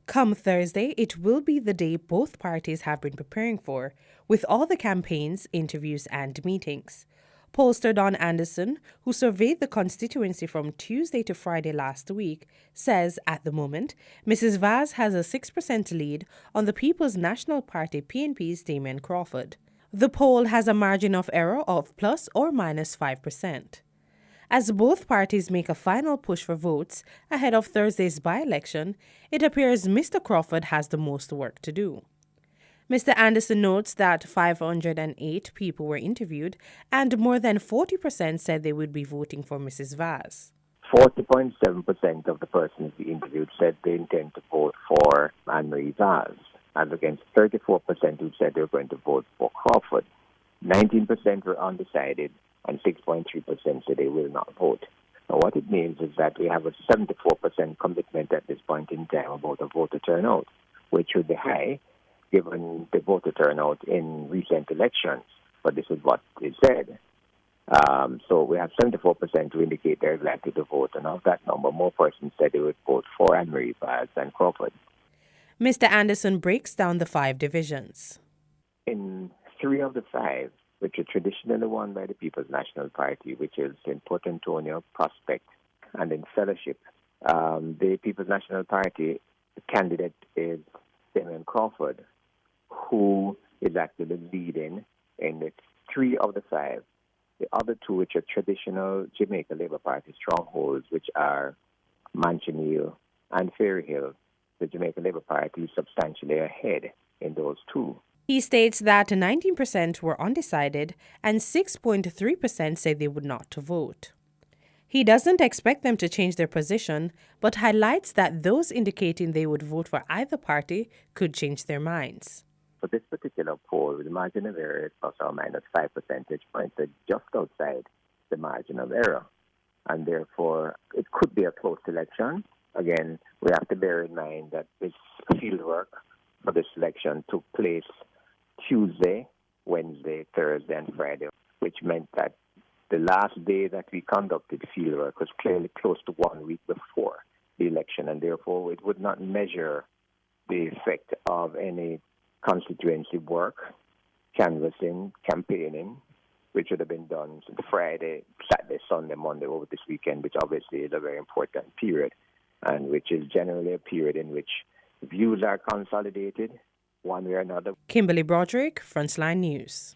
Come Thursday, it will be the day both parties have been preparing for, with all the campaigns, interviews, and meetings. Pollster Don Anderson, who surveyed the constituency from Tuesday to Friday last week, says at the moment, Mrs. Vaz has a 6% lead on the People's National Party PNP's Damian Crawford. The poll has a margin of error of plus or minus 5%. As both parties make a final push for votes ahead of Thursday's by-election, it appears Mr. Crawford has the most work to do. Mr. Anderson notes that 508 people were interviewed and more than 40% said they would be voting for Mrs. Vaz. 40.7% of the persons we interviewed said they intend to vote for Anne-Marie Vaz, as against 34% who said they were going to vote for Crawford. 19% were undecided, and 6.3% said they will not vote. Now, what it means is that we have a 74% commitment at this point in time about the voter turnout, which would be high given the voter turnout in recent elections. But this is what is said. So we have 74% to indicate they're likely to vote, and of that number, more persons said they would vote for Anne-Marie Vaz than Crawford. Mr. Anderson breaks down the 5 divisions. In 3 of the 5, which are traditionally won by the People's National Party, which is in Port Antonio, Prospect, and in Fellowship, the People's National Party candidate is Damian Crawford, who is actually leading in the 3 of the 5. The other 2, which are traditional Jamaica Labour Party strongholds, which are Mansion Hill and Ferry Hill, the Jamaica Labour Party is substantially ahead in those 2. He states that 19% were undecided and 6.3% said they would not vote. He doesn't expect them to change their position, but highlights that those indicating they would vote for either party could change their minds. For this particular poll, the margin of error is plus or minus 5 percentage points, so just outside the margin of error. And therefore, it could be a close election. Again, we have to bear in mind that this fieldwork for this election took place Tuesday, Wednesday, Thursday, and Friday, which meant that the last day that we conducted fieldwork was clearly close to 1 week before the election, and therefore it would not measure the effect of any constituency work, canvassing, campaigning, which would have been done since Friday, Saturday, Sunday, Monday, over this weekend, which obviously is a very important period, and which is generally a period in which views are consolidated one way or another. Kimberly Broderick, Frontline News.